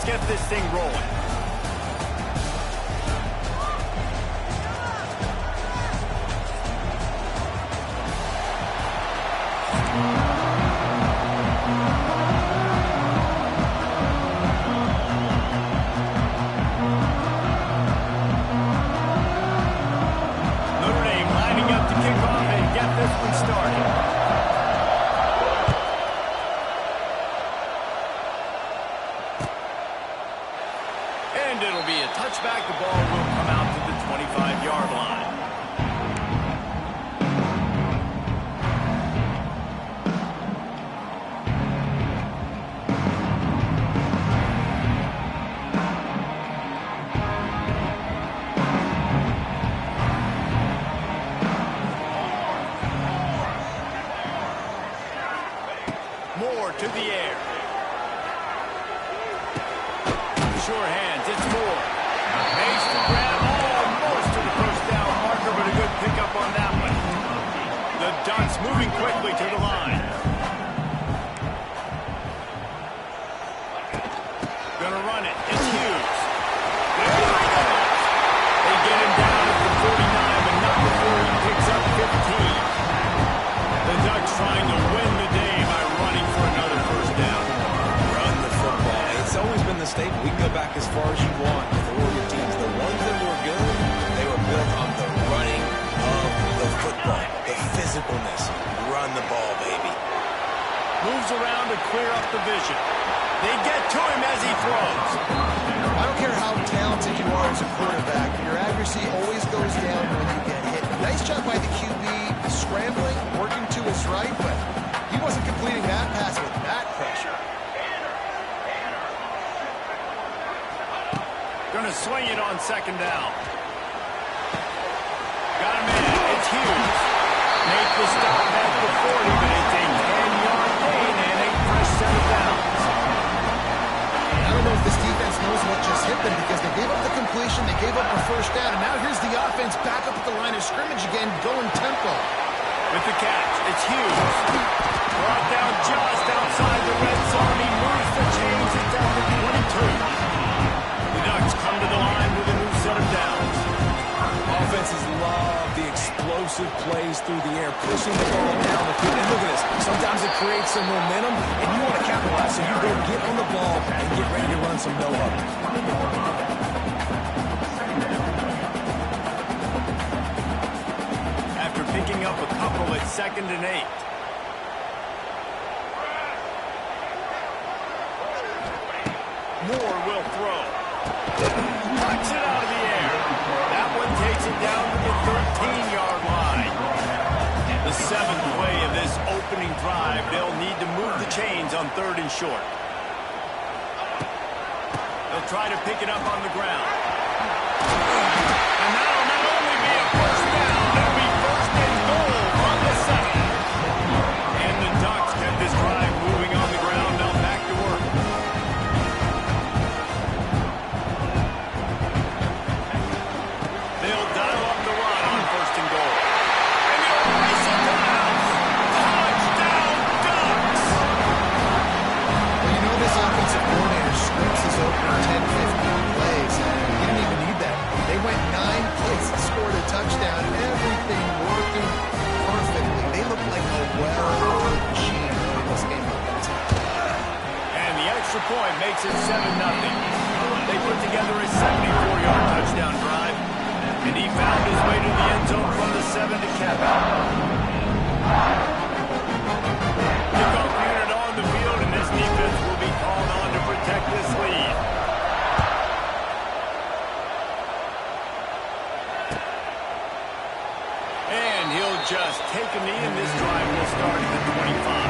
Let's get this thing rolling. Notre Dame lining up to kick off and get this one started. And it'll be a touchback. The ball will come out to the 25-yard line. Moore to the air. Sure hands, it's Moore. Makes the grab almost to the first down marker, but a good pickup on that one. The Ducks moving quickly to the line. Gonna run it, it's Hughes. There he goes. They get him down at the 49, but not before he picks up 15. The Ducks trying to win the day by running for another first down. Run the football. It's always been the staple. We can go back as far as you want with the Oregon teams. The ones that were good, they were built on the running of the football, the physicalness. Run the ball, baby. Moves around to clear up the vision. They get to him as he throws. I don't care how talented you are as a quarterback, your accuracy always goes down when you get hit. Nice job by the QB, scrambling, working to his right, but he wasn't completing that pass with that pressure. Gonna swing it on second down. Got him in. It's Hughes. Make the stop at the 40, but it's a 10-yard gain and a fresh set of downs. I don't know if this defense knows what just hit them because they gave up the completion, they gave up a first down, and now here's the offense back up at the line of scrimmage again, going tempo. With the catch, it's Hughes. Brought down just outside the red zone. He moves the chains. It's at the 22. The Ducks come to the line with a new set of downs. Offenses love the explosive plays through the air, pushing the ball down the field. And look at this. Sometimes it creates some momentum, and you want to capitalize, so you go get on the ball and get ready to run some no-huddle. After picking up a couple at 2nd and 8. Moore will throw. Knocks it out of the air. That one takes it down to the 13-yard line. The 7th play of this opening drive. They'll need to move the chains on 3rd and short. They'll try to pick it up on the ground. And that'll not only be a first down, it'll be 1st and goal on the 7th. And the Ducks kept this drive moving on the ground. Now back to work. They'll dial up the run on 1st and goal. And they'll race it down. Touchdown, Ducks! Well, you know this offensive coordinator scripts his opening 10, 15 plays. He didn't even need that. They went 9 plays and scored a touchdown. Everything working perfectly. They look like a well-oiled machine in this game. And the extra point makes it 7-0. They put together a 74-yard touchdown drive, and he found his way to the end zone from the 7 to cap out. Kickoff unit on the field, and this defense will be called on to protect this lead. And he'll just take a knee, and this drive will start at the 25.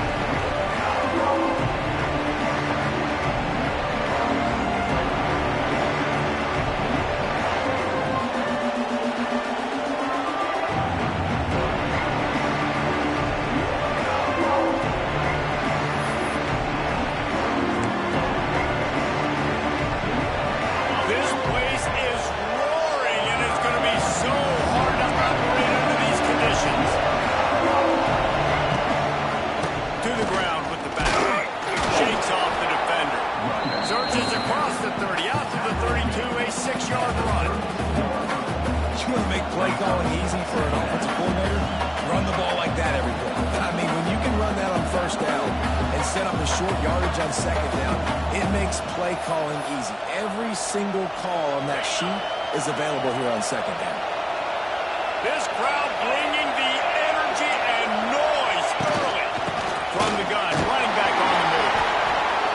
You want to make play calling easy for an offensive coordinator? Run the ball like that every play. I mean, when you can run that on first down and set up a short yardage on second down, it makes play calling easy. Every single call on that sheet is available here on second down. This crowd bringing the energy and noise early. From the gun, running back on the move.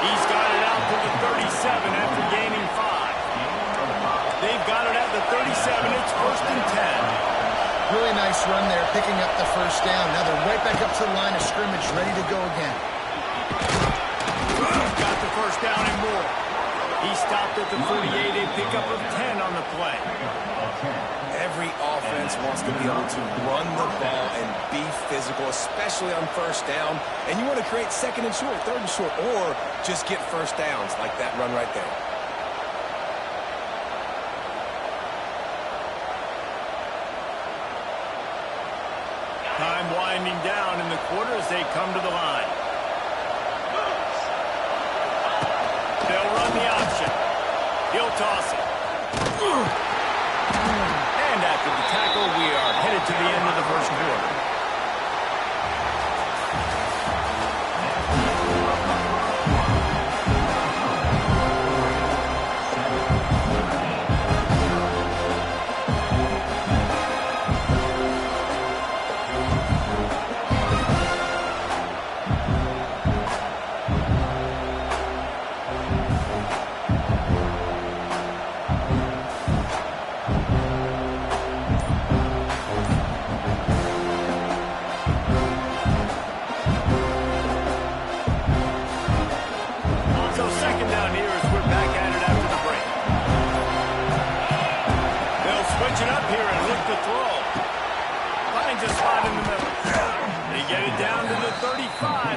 He's got it out to the 37 after gaining 5. They've got it at the 37. It's 1st and 10. Really nice run there, picking up the first down. Now they're right back up to the line of scrimmage, ready to go again. Got the first down and more. He stopped at the 48, a pickup of 10 on the play. Every offense wants to be able to run the ball and be physical, especially on first down. And you want to create 2nd and short, 3rd and short, or just get first downs like that run right there. Time winding down in the quarter as they come to the line. They'll run the option. He'll toss it. And after the tackle, we are headed to the end of the first quarter.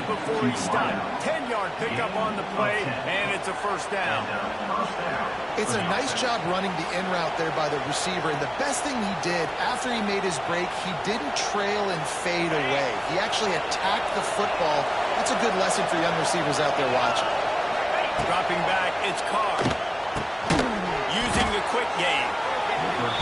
Before he stopped. 10-yard pickup on the play, and it's a first down. It's a nice job running the in route there by the receiver, and the best thing he did after he made his break, he didn't trail and fade away. He actually attacked the football. That's a good lesson for young receivers out there watching. Dropping back, it's Carr. Using the quick game.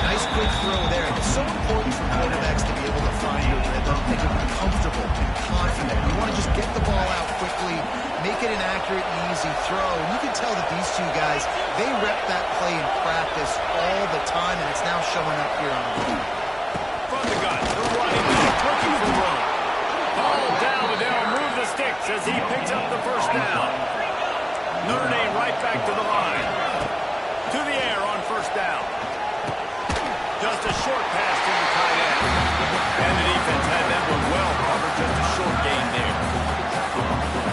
Nice quick throw there. It's so important for quarterbacks to be able to find a rhythm and to be comfortable and confident. You want to just get the ball out quickly, make it an accurate and easy throw. And you can tell that these two guys, they rep that play in practice all the time, and it's now showing up here on the field. From the gun, they're running back, looking for room. Ball down, but they'll move the sticks as he picks up the first down. Notre Dame right back to the line. To the air on first down. Just a short pass to the tight end. And the defense had that one well covered. Just a short gain there.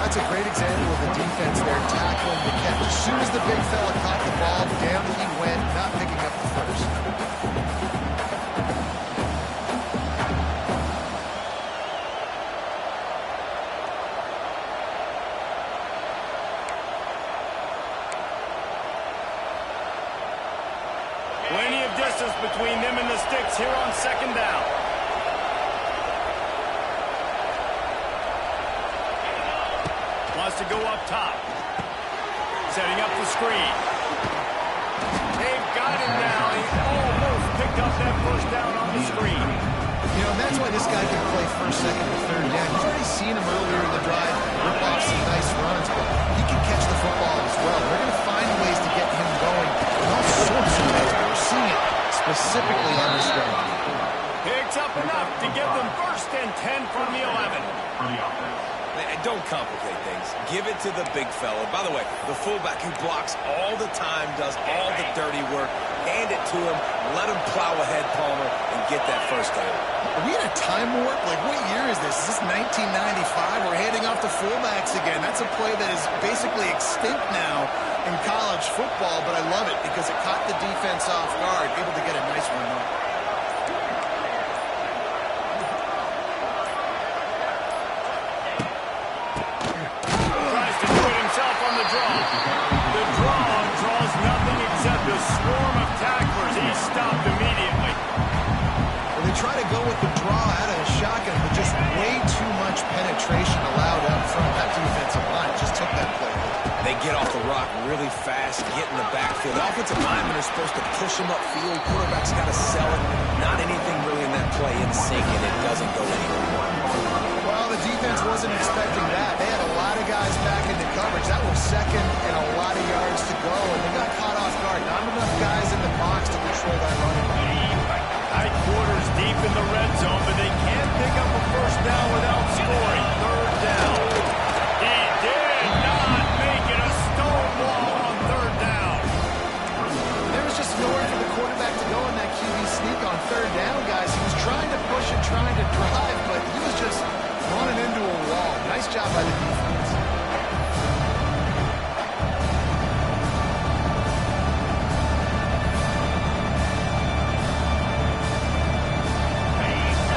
That's a great example of the defense there tackling the catch. As soon as the big fella caught the ball, down he went, not picking up the first. Plenty of distance between them and the sticks here on second down. Wants to go up top. Setting up the screen. They've got him now. He almost picked up that first down on the screen. You know, and that's why this guy can play first, second, and third down. You've already seen him earlier in the drive rip off some nice runs, but he can catch the football as well. They're going to find ways to get him going in all sorts of ways, but we're seeing it specifically on this drive. Picks up enough to give them 1st and 10 from the 11. Don't complicate things. Give it to the big fella. By the way, the fullback who blocks all the time, does all the dirty work. Hand it to him. Let him plow ahead, Palmer, and get that first down. Are we in a time warp? Like, what year is this? Is this 1995? We're handing off to fullbacks again. That's a play that is basically extinct now in college football, but I love it because it caught the defense off guard, able to get a nice one up. The draw draws nothing except a swarm of tacklers. He's stopped immediately. Well, they try to go with the draw out of the shotgun, but just way too much penetration allowed up front. That defensive line just took that play. They get off the rock really fast, get in the backfield. The offensive linemen are supposed to push him upfield. Quarterback's got to sell it. Not anything really in that play in sync, and it doesn't go anywhere. Well, the defense wasn't expecting that. They had a lot of guys back into coverage. That was second and a lot of yards to go, and they got caught off guard. Not enough guys in the box to control that running back. Tight quarters deep in the red zone, but they can't pick up a first down without scoring. Third down. He did not make it a stonewall on third down. There was just nowhere for the quarterback to go in that QB sneak on third down, guys. He was trying to push and trying to drive, but he was just running into a wall. Nice job by the defense.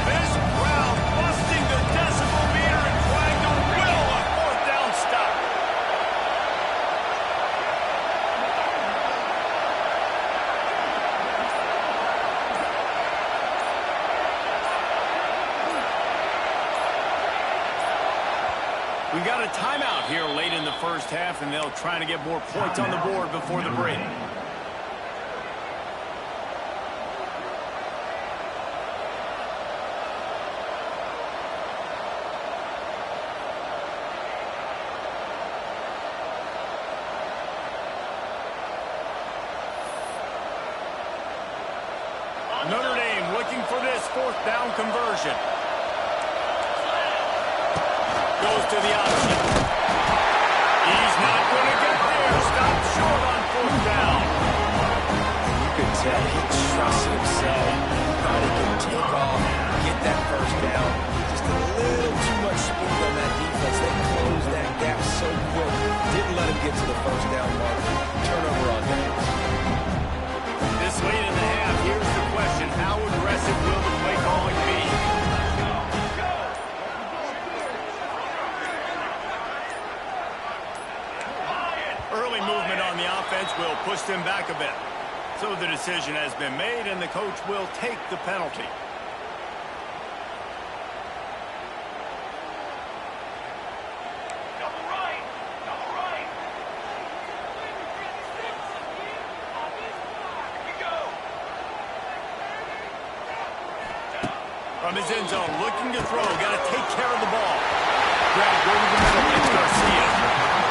This crowd busting the decibel meter and trying to will a fourth down stop. We got a timeout here late in the first half, and they'll try to get more points on the board before the break. Notre Dame looking for this fourth down conversion. Goes to the option. He's not going to get there. Stopped short on fourth down. You could tell he trusted himself. Thought he could take off, get that first down. Just a little too much speed on that defense. They closed that gap so quick. Didn't let him get to the first down mark. Turnover on downs. This late in the half, here's the question. How aggressive will the play calling be? Early movement on the offense will push them back a bit. So the decision has been made, and the coach will take the penalty. From his end zone, looking to throw. Got to take care of the ball. Grab it, go to the middle. It's Garcia.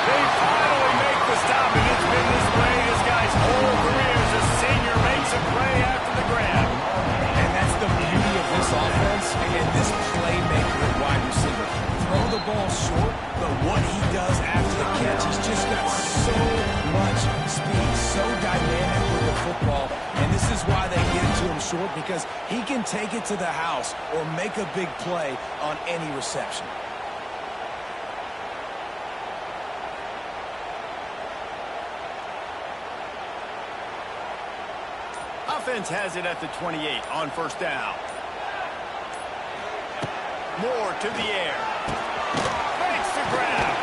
They finally make the stop, and it's been this way this guy's whole career as a senior makes a play after the grab. And that's the beauty of this offense and this playmaker at wide receiver. Throw the ball short, but what he does after the catch, he's just got so much speed, so dynamic with the football. And this is why they get it to him short, because he can take it to the house or make a big play on any reception. Offense has it at the 28 on first down. Moore to the air. Makes the grab.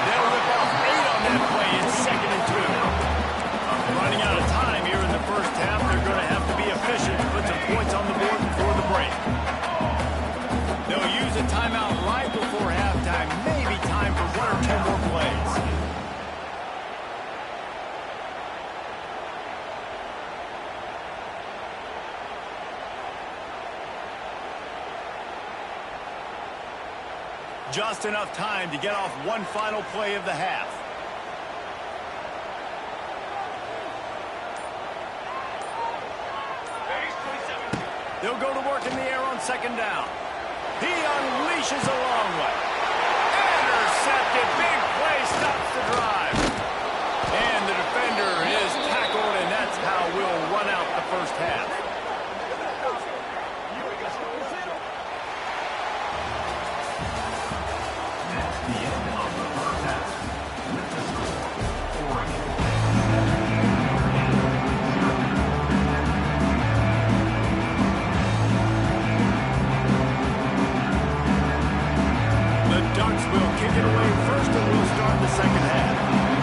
They'll rip off 8 on that play. It's 2nd and 2. Running out of time here in the first half. They're going to have to be efficient to put some points on the board before the break. They'll use a timeout right before halftime. Maybe time for 1 or 2 more plays. Just enough time to get off one final play of the half. They'll go to work in the air on second down. He unleashes a long one. Intercepted. Big play stops the drive. And the defender is tackled, and that's how we'll run out the first half. Ducks will kick it away first, and we'll start the second half.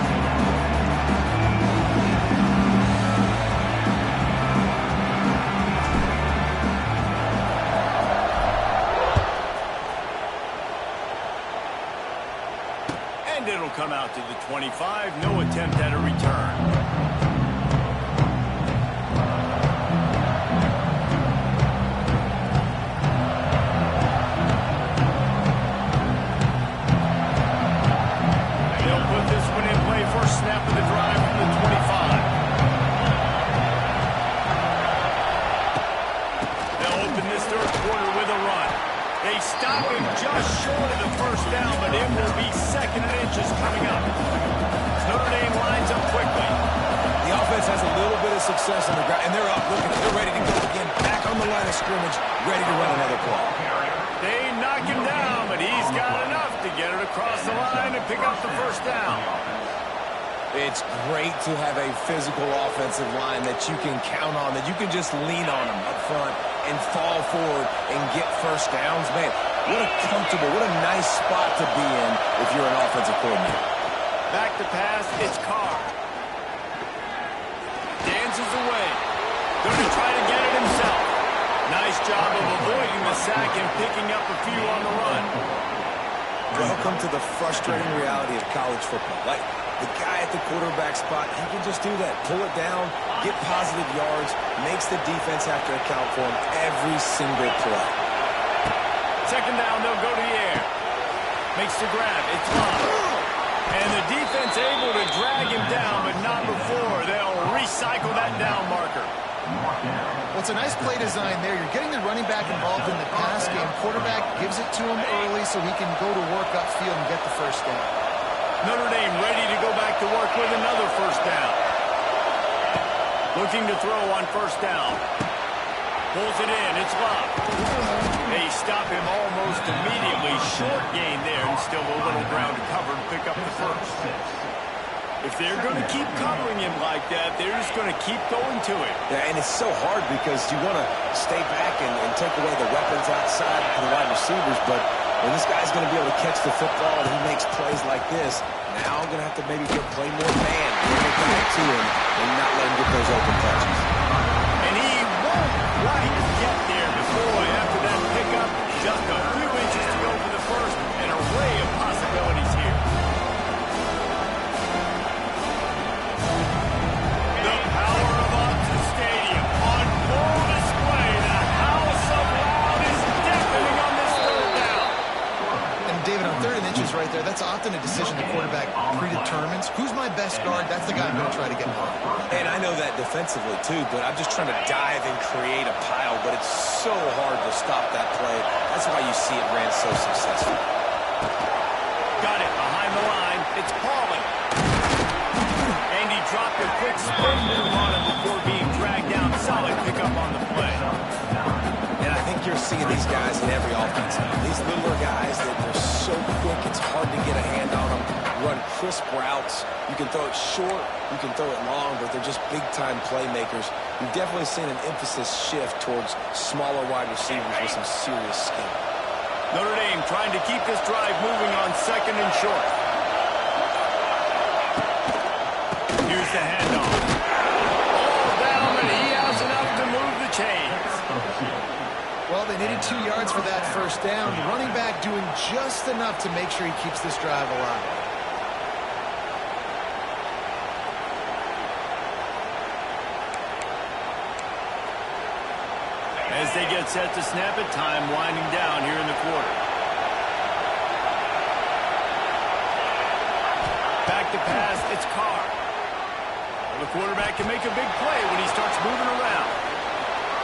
come out to the 25. No attempt at a return. Snap of the drive from the 25. They'll open this third quarter with a run. They stop him just short of the first down, but it will be second and inches coming up. Notre Dame lines up quickly. The offense has a little bit of success on the ground, and they're up looking. They're ready to go again. Back on the line of scrimmage, ready to run another play. They knock him down, but he's got enough to get it across the line and pick up the first down. It's great to have a physical offensive line that you can count on, that you can just lean on them up front and fall forward and get first downs. Man, what a comfortable, what a nice spot to be in if you're an offensive coordinator. Back to pass, it's Carr. Dances away. Going to try to get it himself. Nice job of avoiding the sack and picking up a few on the run. Welcome to the frustrating reality of college football. Like, the guy at the quarterback spot, he can just do that. Pull it down, get positive yards, makes the defense have to account for him every single play. Second down, they'll go to the air. Makes the grab. It's long. And the defense able to drag him down, but not before. They'll recycle that down marker. Well, it's a nice play design there. You're getting the running back involved in the pass game. Quarterback gives it to him early so he can go to work upfield and get the first down. Notre Dame ready to go back to work with another first down. Looking to throw on first down. Pulls it in. It's locked. They stop him almost immediately. Short gain there and still a little ground to cover and pick up the first. If they're going to keep covering him like that, they're just going to keep going to it. Yeah, and it's so hard because you want to stay back and take away the weapons outside for the wide receivers, but when this guy's going to be able to catch the football and he makes plays like this, now I'm going to have to maybe play more man, bring it back to him, and not let him get those open touches. And he won't quite get there before after that pickup. Just a few inches to go for the first, an array of possibilities here. The power of Austin Stadium on full display. The house of loud is deafening on this third down. And David, on third and inches right there, that's often a decision the quarterback predetermines. Who's my best guard? That's the guy I'm going to try to get by. And I know that defensively too, but I'm just trying to dive and create a pile, but it's so hard to stop that play. That's why you see it ran so successful. Got it behind the line. It's Pauly. And he dropped a quick spin move on him before being dragged down. Solid pickup on the play. And I think you're seeing these guys in every offense now. These littler guys that are so quick, it's hard to get a hand on them. Run crisp routes. You can throw it short, you can throw it long, but they're just big-time playmakers. You've definitely seen an emphasis shift towards smaller wide receivers with some serious skill. Notre Dame trying to keep this drive moving on second and short. Here's the handoff. All down, but he has enough to move the chains. Well, they needed 2 yards for that first down. The running back doing just enough to make sure he keeps this drive alive. As they get set to snap it, time winding down here in the quarter. Back to pass, it's Carr. Well, the quarterback can make a big play when he starts moving around.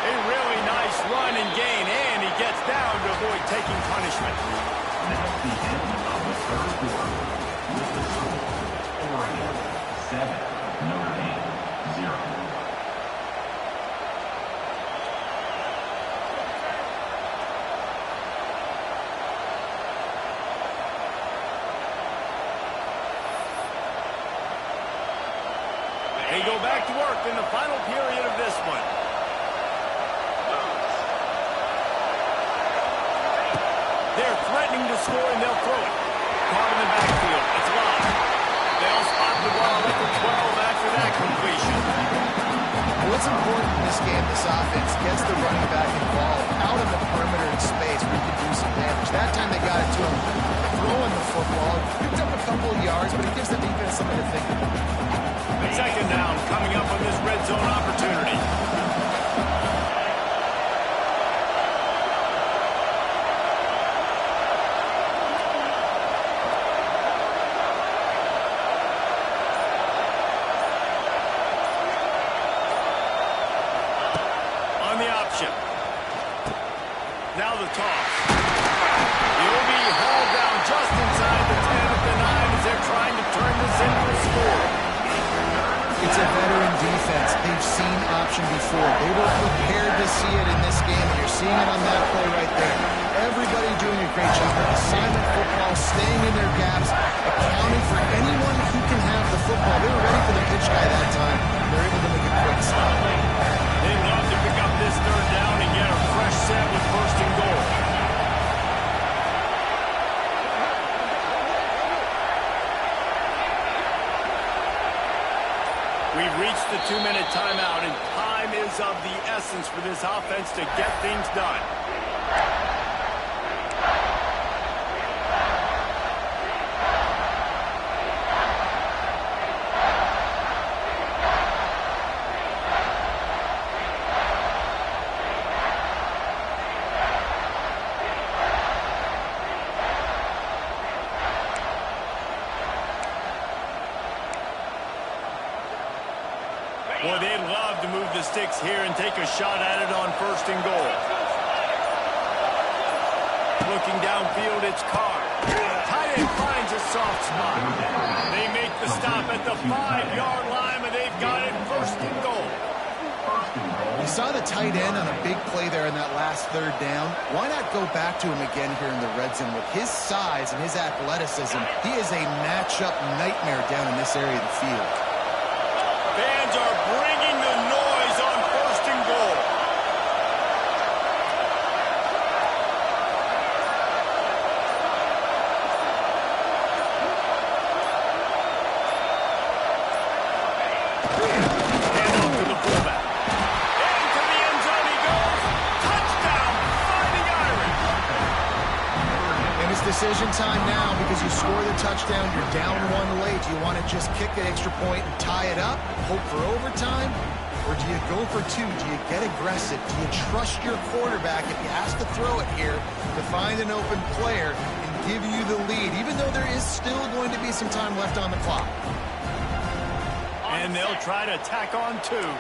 A really nice run and gain, and he gets down to avoid taking punishment. That's the end of the first quarter. With the score, Oregon 7, Notre Dame 0. They go back to work in the final period of this one. They're threatening to score, and they'll throw it. Caught in the backfield. It's locked. They'll spot the ball at the 12 after that completion. What's important in this game, this offense gets the running back involved out of the perimeter in space where you can do some damage. That time they got it to him throwing the football. Picked up a couple couple yards, but it gives the defense something to think about. Second down coming up on this red zone opportunity. On the option. Now the toss. He'll be hauled down just inside the 10 at the 9 as they're trying to turn this into a score. It's a veteran defense. They've seen option before. They were prepared to see it in this game, and you're seeing it on that play right there. Everybody doing a great job of assignment football, staying in their gaps, accounting for anyone who can have the football. They were ready for the pitch guy that time. They're able to make a quick stop. They'd love to pick up this third down and get a fresh set with first and goal. We've reached the 2-minute timeout, and time is of the essence for this offense to get things done. Boy, they'd love to move the sticks here and take a shot at it on first and goal. Looking downfield, it's Carr. Tight end finds a soft spot. They make the stop at the 5-yard line, and they've got it first and goal. You saw the tight end on a big play there in that last third down. Why not go back to him again here in the red zone? With his size and his athleticism, he is a matchup nightmare down in this area of the field. Fans are bringing the noise on first and goal. Hand off to the fullback. Into the end zone he goes. Touchdown, Fighting Irish. And it's decision time now because you score the touchdown, you're down one late. Do you want to just kick the extra point and tie it up, hope for overtime? Or do you go for two? Do you get aggressive? Do you trust your quarterback if he has to throw it here to find an open player and give you the lead, even though there is still going to be some time left on the clock? And they'll try to tack on two.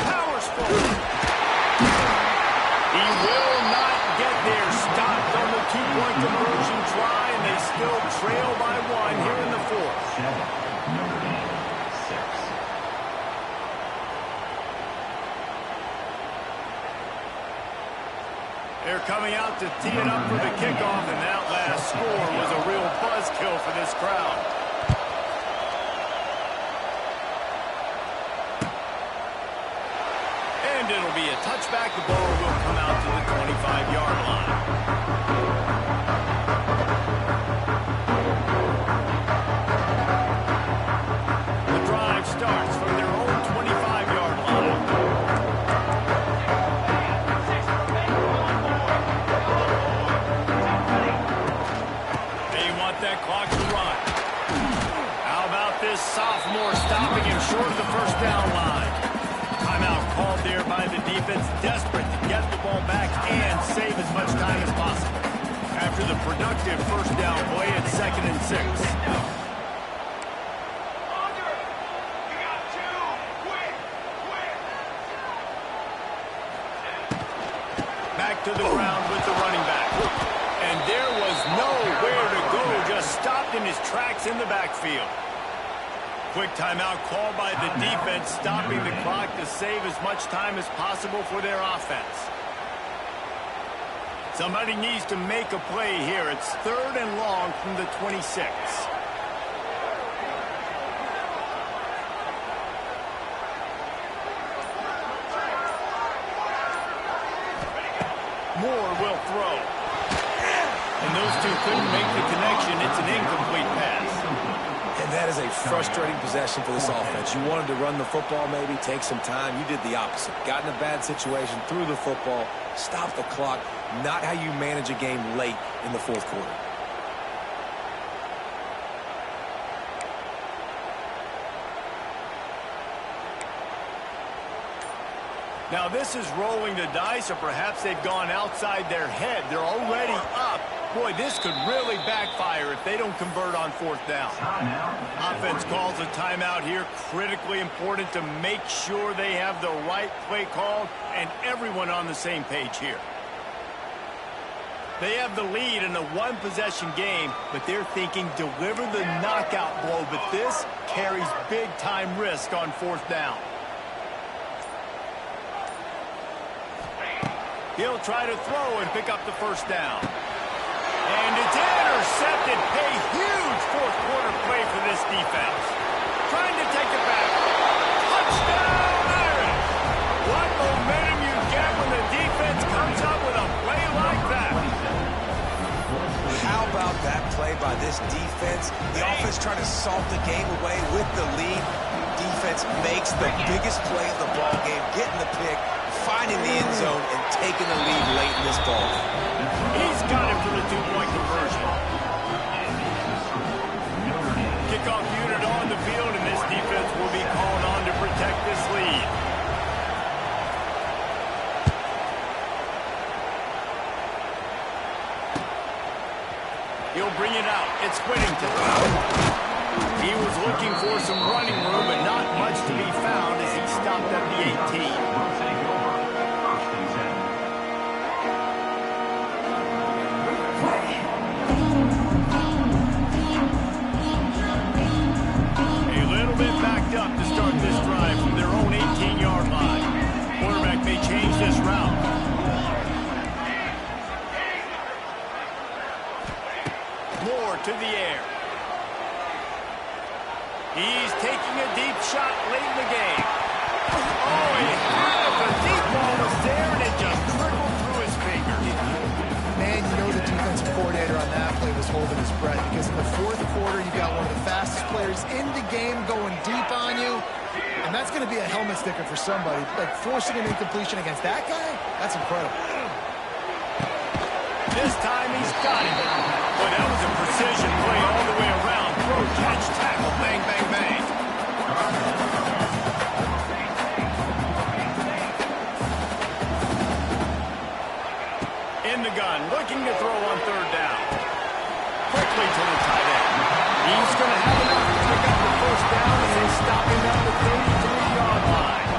Powers forward. He will not get there. Stopped on the two-point conversion try, and they still trail by one here in the fourth. 7, Notre Dame, 6. They're coming out to tee it up for the kickoff, and that last score was a real buzzkill for this crowd. And it'll be a touchback. The ball will come out to the 25-yard line. The drive starts from their own 25-yard line. They want that clock to run. How about this sophomore stopping him short of the first down line? Timeout called there by the defense, desperate to get the ball back and save as much time as possible. After the productive first down play, it's 2nd and 6. Back to the ground with the running back. And there was nowhere to go, just stopped in his tracks in the backfield. Quick timeout called by the defense, stopping the clock to save as much time as possible for their offense. Somebody needs to make a play here. It's 3rd and long from the 26. Moore will throw. And those two couldn't make the connection. It's an incomplete pass. And that is a frustrating possession for this offense. You wanted to run the football, maybe take some time. You did the opposite. Got in a bad situation, threw the football, stopped the clock. Not how you manage a game late in the fourth quarter. Now this is rolling the dice, or perhaps they've gone outside their head. They're already up. Boy, this could really backfire if they don't convert on fourth down. Offense calls a timeout here. Critically important to make sure they have the right play called and everyone on the same page here. They have the lead in a one-possession game, but they're thinking deliver the knockout blow. But this carries big-time risk on fourth down. He'll try to throw and pick up the first down. And it's intercepted. A huge fourth-quarter play for this defense. Trying to take it back. Touchdown, Irish! What momentum you get when the defense comes up with a play like that. How about that play by this defense? The offense trying to salt the game away with the lead. Defense makes the biggest play of the ball game, getting the pick, finding the end zone, and taking the lead late in this ball. He's got it for the two-point conversion. Kickoff unit on the field, and this defense will be called on to protect this lead. He'll bring it out. It's Whittington. He was looking for some running room, but not much to be found as he stopped at the 18. Up to start this drive from their own 18-yard line. Quarterback may change this route. Moore to the air. He's taking a deep shot late in the game. Oh, he had it. The deep ball was there, and it just trickled through his fingers. Man, you know the defensive coordinator on that play was holding his breath, because in the fourth quarter, you got one of the fastest players in the game going deep on you, and that's going to be a helmet sticker for somebody. Like, forcing an incompletion against that guy, that's incredible. This time he's got it. Boy, that was a precision play all the way around. Throw, catch, tackle, bang, bang, bang. In the gun, looking to throw on third down. Quickly to the tight end. He's going to have enough to pick up the first down as they stop him at the 33-yard line.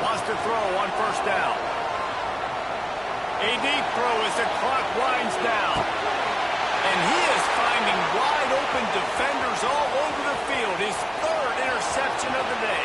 Lost a throw on first down. A deep throw as the clock winds down. And he is finding wide open defenders all over the field. His third interception of the day.